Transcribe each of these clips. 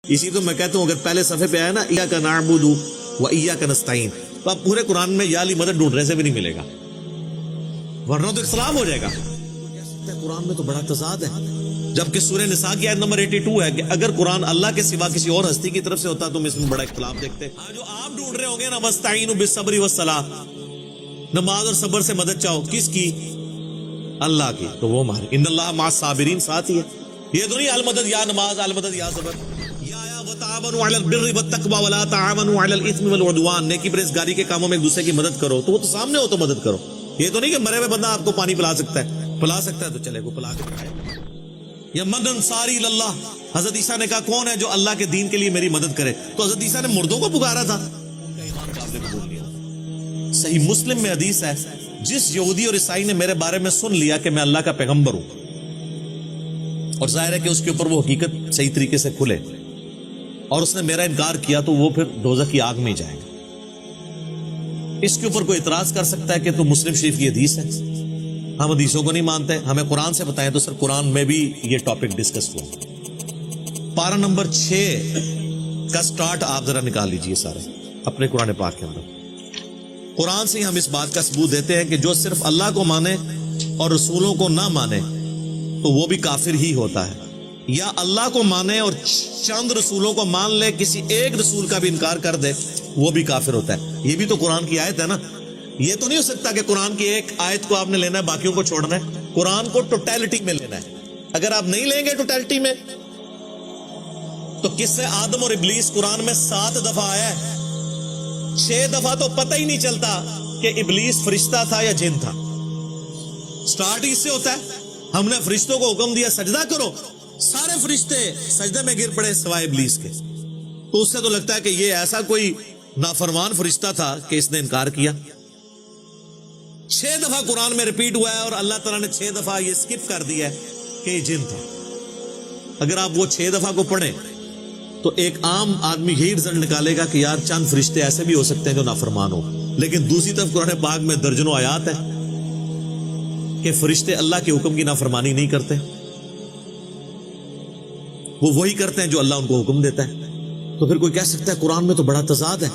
اسی تو میں کہتا ہوں اگر پہلے صفحے پہ آیا نا ایاک نعبد و ایاک نستعین تو آپ پورے قرآن میں یا علی مدد ڈھونڈنے سے بھی نہیں ملے گا، ورنہ تو اختلاف ہو جائے گا۔ قرآن میں تو بڑا تضاد ہے، جبکہ سورہ نساء کی آیت نمبر 82 ہے کہ اگر قرآن اللہ کے سوا کسی اور ہستی کی طرف سے ہوتا تو ہم اس میں بڑا اختلاف دیکھتے۔ جو آپ ڈھونڈ رہے ہوں گے نا وَاسْتَعِینُوا بِالصَّبْرِ وَالصَّلَاةِ، نماز اور صبر سے مدد چاہو، کس کی؟ اللہ کی، تو وہ ہمارے ان اللہ مع الصابرین ساتھ ہی ہے۔ یہ تو نہیں المدد یا نماز، المدد یا صبر۔ یا آیا وَتَعَاوَنُوا عَلَى الْبِرِّ وَالتَّقْوَىٰ وَلَا تَعَاوَنُوا عَلَى الْإِثْمِ وَالْعُدْوَانِ، نیکی پرہیزگاری کے کاموں میں ایک دوسرے کی مدد کرو، تو وہ تو سامنے ہو تو مدد کرو۔ یہ تو نہیں کہ مرے ہوئے بندہ آپ کو پانی پلا سکتا ہے تو چلے کو پلا کے دکھائے۔ یا من انصاری اللہ، حضرت عیسیٰ نے کہا کون ہے جو اللہ کے دین کے لیے میری مدد کرے، تو حضرت عیسیٰ نے مردوں کو پکارا تھا۔ صحیح مسلم میں حدیث ہے، جس یہودی اور عیسائی نے میرے بارے میں سن لیا کہ میں اللہ کا پیغمبر ہوں، اور ظاہر ہے کہ اس کے اوپر وہ حقیقت صحیح طریقے سے کھلے، اور اس نے میرا انکار کیا تو وہ پھر دوزخ کی آگ میں جائے گا۔ اس کے اوپر کوئی اعتراض کر سکتا ہے کہ تو مسلم شریف کی حدیث ہے، ہم حدیثوں کو نہیں مانتے، ہمیں قرآن سے بتائیں، تو سر قرآن میں بھی یہ ٹاپک ڈسکس ہوا۔ پارہ نمبر 6 کا سٹارٹ آپ ذرا نکال لیجئے سارے اپنے قرآن پاک کے اندر۔ قرآن سے ہی ہم اس بات کا ثبوت دیتے ہیں کہ جو صرف اللہ کو مانے اور رسولوں کو نہ مانے تو وہ بھی کافر ہی ہوتا ہے، یا اللہ کو مانے اور چند رسولوں کو مان لے، کسی ایک رسول کا بھی انکار کر دے، وہ بھی کافر ہوتا ہے۔ یہ بھی تو قرآن کی آیت ہے نا۔ یہ تو نہیں ہو سکتا کہ قرآن کی ایک آیت کو آپ نے لینا ہے باقیوں کو چھوڑنا ہے، قرآن کو ٹوٹیلٹی میں لینا ہے۔ اگر آپ نہیں لیں گے ٹوٹیلٹی میں تو کس سے آدم اور ابلیس قرآن میں 7 دفعہ آیا ہے، 6 دفعہ تو پتہ ہی نہیں چلتا کہ ابلیس فرشتہ تھا یا جن تھا۔ سٹارٹ اس سے ہوتا ہے، ہم نے فرشتوں کو حکم دیا سجدہ کرو، سارے فرشتے سجدے میں گر پڑے سوائے ابلیس کے، تو اس سے تو لگتا ہے کہ یہ ایسا کوئی نافرمان فرشتہ تھا کہ اس نے انکار کیا۔ 6 دفعہ قرآن میں ریپیٹ ہوا ہے، اور اللہ تعالیٰ نے 6 دفعہ یہ سکپ کر دیا ہے کہ یہ جن تھا۔ اگر آپ وہ 6 دفعہ کو پڑھیں تو ایک عام آدمی یہی رزلٹ نکالے گا کہ یار چند فرشتے ایسے بھی ہو سکتے ہیں جو نافرمان ہو، لیکن دوسری طرف قرآن پاک میں درجنوں آیات ہے کہ فرشتے اللہ کے حکم کی نافرمانی نہیں کرتے، وہ وہی کرتے ہیں جو اللہ ان کو حکم دیتا ہے۔ تو پھر کوئی کہہ سکتا ہے قرآن میں تو بڑا تضاد ہے،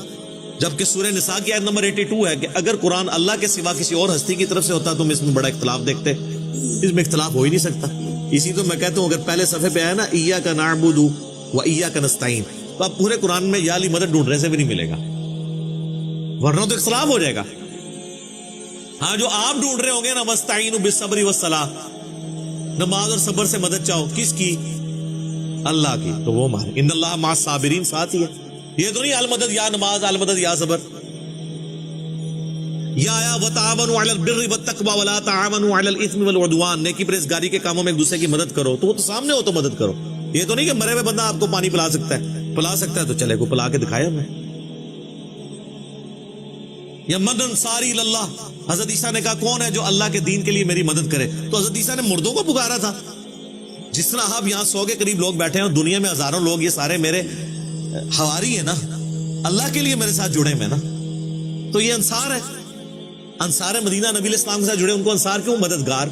جبکہ سورہ نساء کی آیت نمبر 82 ہے کہ اگر قرآن اللہ کے سوا کسی اور ہستی کی طرف سے ہوتا تو ہم اس میں بڑا اختلاف دیکھتے۔ اس میں اختلاف ہو ہی نہیں سکتا۔ اسی تو میں کہتا ہوں اگر پہلے صفحے پہ آیا نا ایاک نعبد و ایاک نستعین تو آپ پورے قرآن میں یا علی مدد ڈھونڈنے سے بھی نہیں ملے گا، ورنہ تو اختلاف ہو جائے گا۔ ہاں جو آپ ڈھونڈ رہے ہوں گے نا وَاسْتَعِینُوا بِالصَّبْرِ وَالصَّلَاةِ، نماز اور صبر سے مدد چاہو، کس کی؟ اللہ کی، تو وہ ہمارے ان اللہ مع الصابرین ساتھ ہی ہے۔ یہ تو نہیں المدد یا نماز، المدد یا صبر۔ یا آیا وَتَعَاوَنُوا عَلَى الْبِرِّ وَالتَّقْوَىٰ وَلَا تَعَاوَنُوا عَلَى الْإِثْمِ وَالْعُدْوَانِ، نیکی پرہیزگاری کے کاموں میں ایک دوسرے کی مدد کرو، تو وہ تو سامنے ہو تو مدد کرو۔ یہ تو نہیں کہ مرے ہوئے بندہ آپ کو پانی پلا سکتا ہے تو چلے کو پلا کے دکھائے ہمیں۔ یا من انصاری اللہ، حضرت عیسیٰ نے کہا کون ہے جو اللہ کے دین کے لیے میری مدد کرے، تو حضرت عیسیٰ نے مردوں کو پکارا تھا۔ جس طرح آپ یہاں 100 کے قریب لوگ بیٹھے ہیں اور دنیا میں ہزاروں لوگ، یہ سارے میرے حواری ہیں نا، اللہ کے لیے میرے ساتھ جڑے ہیں نا، تو یہ انصار ہے، انصار مدینہ نبی علیہ السلام کے ساتھ جڑے، ان کو انصار کیوں؟ مددگار،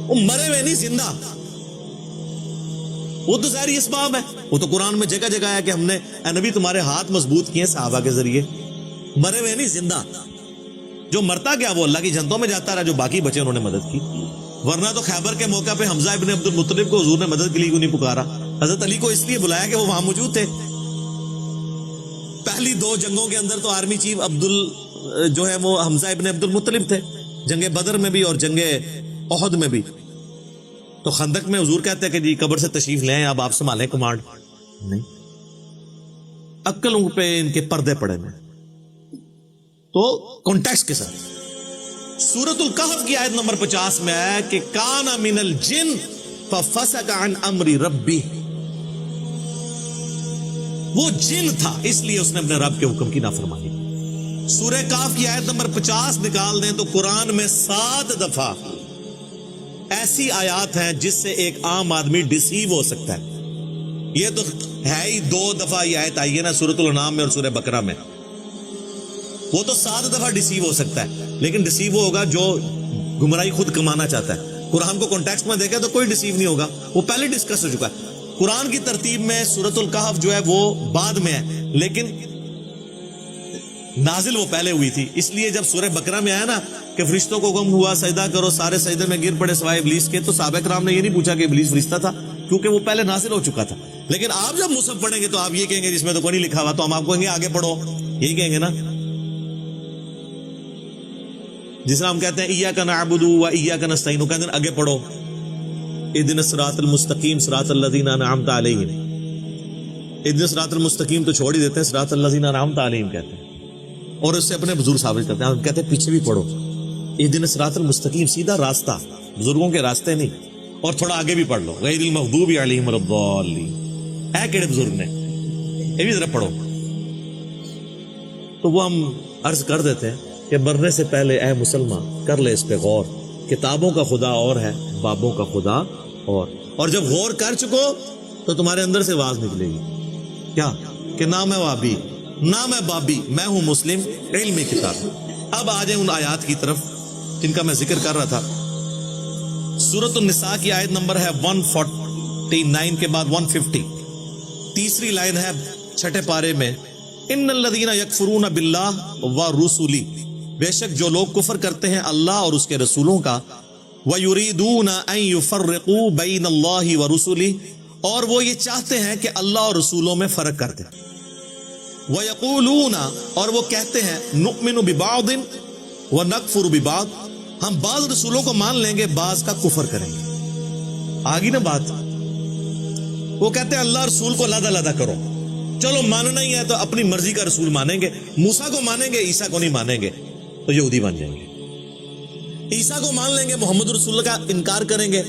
وہ مرے ہوئے نہیں، زندہ، وہ تو ظاہری اسباب ہے، وہ تو قرآن میں جگہ جگہ ہے کہ ہم نے اے نبی تمہارے ہاتھ مضبوط کیے صحابہ کے ذریعے، مرے ہوئے نہیں، زندہ۔ جو مرتا کیا وہ اللہ کی جنتوں میں جاتا رہا، جو باقی بچے انہوں نے مدد کی۔ ورنہ تو خیبر کے موقع پہ حمزہ ابن عبد المطلب کو حضور نے مدد کے لیے کیوں نہیں پکارا؟ حضرت علی کو اس لیے بلایا کہ وہ وہاں موجود تھے۔ پہلی 2 جنگوں کے اندر تو آرمی چیف جو ہے وہ حمزہ ابن عبد المطلب تھے، جنگ بدر میں بھی اور جنگ احد میں بھی۔ تو خندق میں حضور کہتے ہیں کہ جی قبر سے تشریف لیں، اب آپ سنبھالیں کمانڈ، نہیں، عقلوں پہ ان کے پردے پڑے ہیں۔ تو کانٹیکسٹ کے ساتھ سورۃ الکہف کی آیت نمبر 50 میں ہے کہ کان من الجن ففسق عن امر ربی، وہ جن تھا اس لیے اس نے اپنے رب کے حکم کی نافرمانی کی۔ سورہ کہف کی آیت نمبر 50 نکال دیں تو قرآن میں 7 دفعہ ایسی آیات ہیں جس سے ایک عام آدمی ڈسیو ہو سکتا ہے۔ یہ تو ہے ہی 2 دفعہ یہ آیت آئی ہے نا سورۃ الانعام میں اور سورہ بقرہ میں، وہ تو 7 دفعہ ڈسیو ہو سکتا ہے، لیکن ڈسیو ہوگا جو گمراہی خود کمانا چاہتا ہے۔ قرآن کو کانٹیکسٹ میں دیکھیں تو کوئی ڈسیو نہیں ہوگا، وہ پہلے ڈسکس ہو چکا ہے۔ قرآن کی ترتیب میں سورۃ الکہف جو ہے وہ بعد میں ہے، لیکن نازل وہ پہلے ہوئی تھی. اس لیے جب سورہ بقرہ میں آیا نا کہ فرشتوں کو حکم ہوا سجدہ کرو، سارے سجدے میں گر پڑے سوائے ابلیس کے، تو صحابہ کرام نے یہ نہیں پوچھا کہ ابلیس فرشتہ تھا، کیونکہ وہ پہلے نازل ہو چکا تھا. لیکن آپ جب مصحف پڑھیں گے تو آپ یہ کہیں گے جس میں تو کوئی نہیں لکھا ہوا، تو ہم آپ کو کہیں گے آگے پڑھو، یہی کہیں گے نا. جس طرح ہم کہتے ہیں ایاک نعبد و ایاک نستعین، وہ کہتے ہیں آگے پڑھو اهدنا الصراط المستقیم صراط الذین انعمت علیہم. اهدنا الصراط المستقیم تو چھوڑ ہی دیتے ہیں، صراط الذین انعمت علیہم کہتے ہیں، اور اس سے اپنے بزرگ ثابت کرتے ہیں. ہم کہتے ہیں پیچھے بھی پڑھو اهدنا الصراط المستقیم، سیدھا راستہ، بزرگوں کے راستے نہیں. اور تھوڑا آگے بھی پڑھ لو غیر المغضوب علیہم ولا الضالین، اے کیڑے بزرگ نے، یہ بھی ذرا پڑھو. تو وہ ہم عرض کر دیتے ہیں کہ مرنے سے پہلے اے مسلمان کر لے اس پہ غور، کتابوں کا خدا اور ہے، بابوں کا خدا اور جب غور کر چکو تو تمہارے اندر سے آواز نکلے گی کیا کہ نہ میں وابی نہ میں بابی، میں ہوں مسلم علمی کتاب. اب آ جائیں ان آیات کی طرف جن کا میں ذکر کر رہا تھا. سورۃ النساء کی آیت نمبر ہے 149 کے بعد 150، تیسری لائن ہے چھٹے پارے میں، ان الذین یکفرون باللہ ورسلہ، بے شک جو لوگ کفر کرتے ہیں اللہ اور اس کے رسولوں کا، وَيُرِيدُونَ أَن يُفَرِّقُوا بَيْنَ اللَّهِ وَرُسُلِهِ، اور وہ یہ چاہتے ہیں کہ اللہ اور رسولوں میں فرق کر دیں. وَيَقُولُونَ، اور وہ کہتے ہیں، نُؤْمِنُ بِبَعْضٍ وَنَكْفُرُ بِبَعْضٍ، ہم بعض رسولوں کو مان لیں گے، بعض کا کفر کریں گے. آگی نا بات، وہ کہتے ہیں اللہ رسول کو علیحدہ علیحدہ کرو، چلو ماننا ہی ہے تو اپنی مرضی کا رسول مانیں گے، موسیٰ کو مانیں گے عیسیٰ کو نہیں مانیں گے تو یہودی بن جائیں گے. عیسیٰ کو مان لیں گے، محمد رسول اللہ کا انکار کریں گے،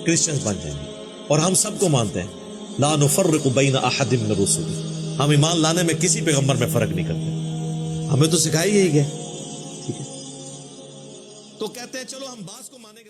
کرسچنز بن جائیں گے. اور ہم سب کو مانتے ہیں لا نفرق بین احد من الرسل، ہم ایمان لانے میں کسی پیغمبر میں فرق نہیں کرتے، ہمیں تو سکھائی یہی ہے. ٹھیک ہے، تو کہتے ہیں چلو ہم بعض کو مانیں گے.